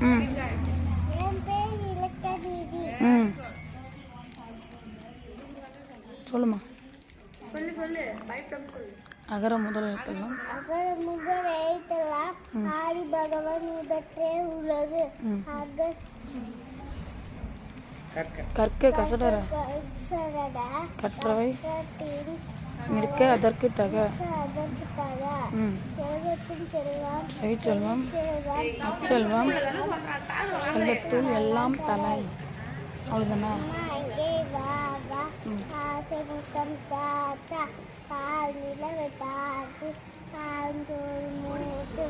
ம் ம் சொல்லுமா. அகர முதல் எழுத்தெல்லாம் ஆதி பகவான் முதற்றே உலகு கற்க கசடர கற்றவை நிற்க அதற்கு தக. செவிச்செல்வம் அச்செல்வம் செல்வத்துள் எல்லாம் தலை. அவ்வளோதானே? ஆசைமுகம் தாத்தா பால் நிலவை பார்த்து காஞ்சோல் மூட்டு